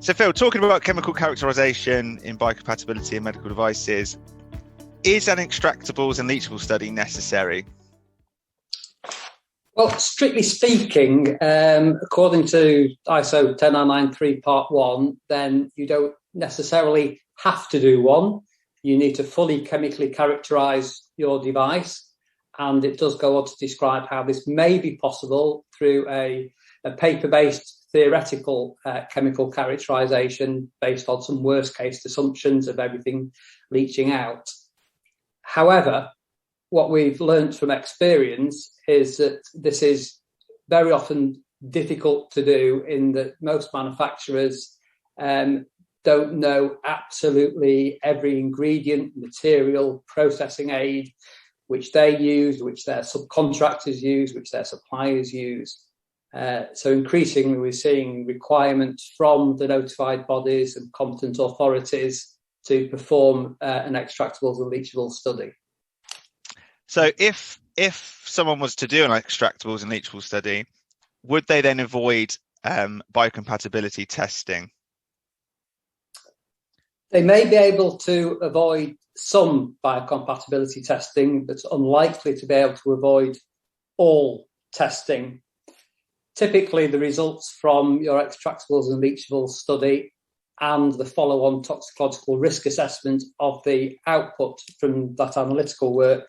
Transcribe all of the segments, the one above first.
So Phil, talking about chemical characterization in biocompatibility and medical devices, is an extractables and leachables study necessary? Well, strictly speaking, according to ISO 10993 Part 1, then you don't necessarily have to do one. You need to fully chemically characterize your device. And it does go on to describe how this may be possible through a paper-based theoretical chemical characterization based on some worst-case assumptions of everything leaching out. However, what we've learned from experience is that this is very often difficult to do, in that most manufacturers don't know absolutely every ingredient, material, processing aid, which they use, which their subcontractors use, which their suppliers use. So increasingly we're seeing requirements from the notified bodies and competent authorities to perform an extractables and leachables study. So if someone was to do an extractables and leachables study, would they then avoid biocompatibility testing? They may be able to avoid some biocompatibility testing, but unlikely to be able to avoid all testing. Typically, the results from your extractables and leachables study and the follow-on toxicological risk assessment of the output from that analytical work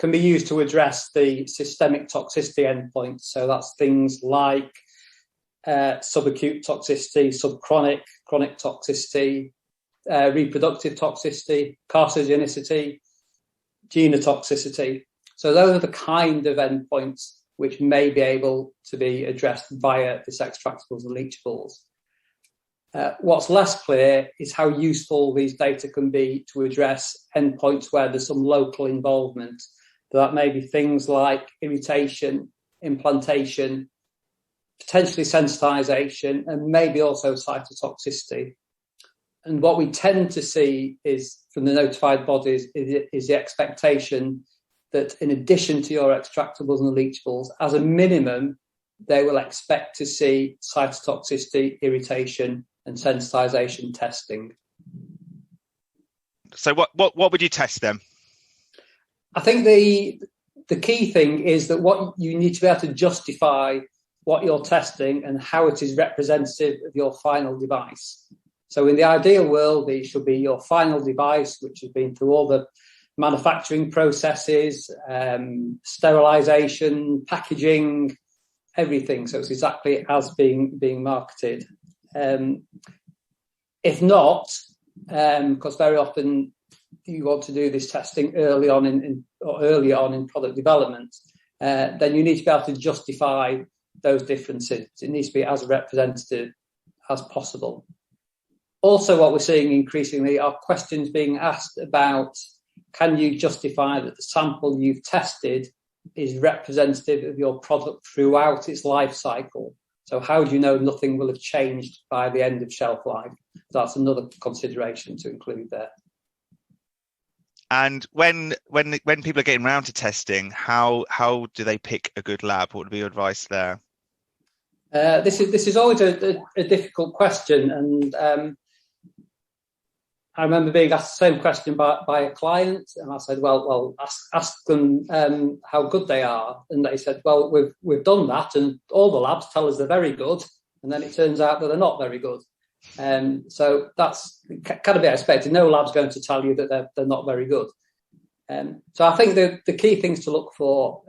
can be used to address the systemic toxicity endpoints. So that's things like subacute toxicity, subchronic, chronic toxicity, reproductive toxicity, carcinogenicity, genotoxicity. So those are the kind of endpoints which may be able to be addressed via this extractables and leachables. What's less clear is how useful these data can be to address endpoints where there's some local involvement. That may be things like irritation, implantation, potentially sensitization, and maybe also cytotoxicity. And what we tend to see is, from the notified bodies, is the expectation that in addition to your extractables and leachables, as a minimum, they will expect to see cytotoxicity, irritation, and sensitization testing. So what would you test them? I think the key thing is that what you need to be able to justify what you're testing and how it is representative of your final device. So in the ideal world, it should be your final device, which has been through all the manufacturing processes, sterilization, packaging, everything. So it's exactly as being marketed. If not, because very often you want to do this testing early on in product development, then you need to be able to justify those differences. It needs to be as representative as possible. Also, what we're seeing increasingly are questions being asked about, can you justify that the sample you've tested is representative of your product throughout its life cycle? So how do you know nothing will have changed by the end of shelf life? That's another consideration to include there. And when people are getting around to testing, how do they pick a good lab? What would be your advice there? This is always a difficult question, and I remember being asked the same question by a client, and I said, well, ask them how good they are, and they said, well, we've done that, and all the labs tell us they're very good, and then it turns out that they're not very good. So that's kind of be expected. No lab's going to tell you that they're not very good. So I think the key things to look for,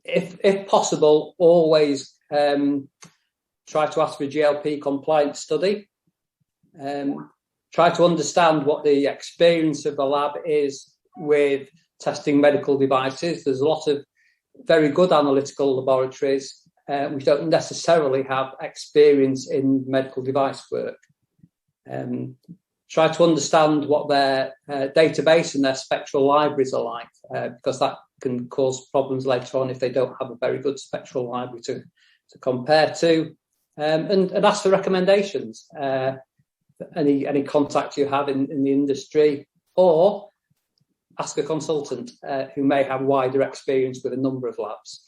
if possible, always try to ask for a GLP compliant study. Try to understand what the experience of the lab is with testing medical devices. There's a lot of very good analytical laboratories which don't necessarily have experience in medical device work. Try to understand what their database and their spectral libraries are like, because that can cause problems later on if they don't have a very good spectral library to compare to, and ask for recommendations. Any contact you have in the industry, or ask a consultant who may have wider experience with a number of labs.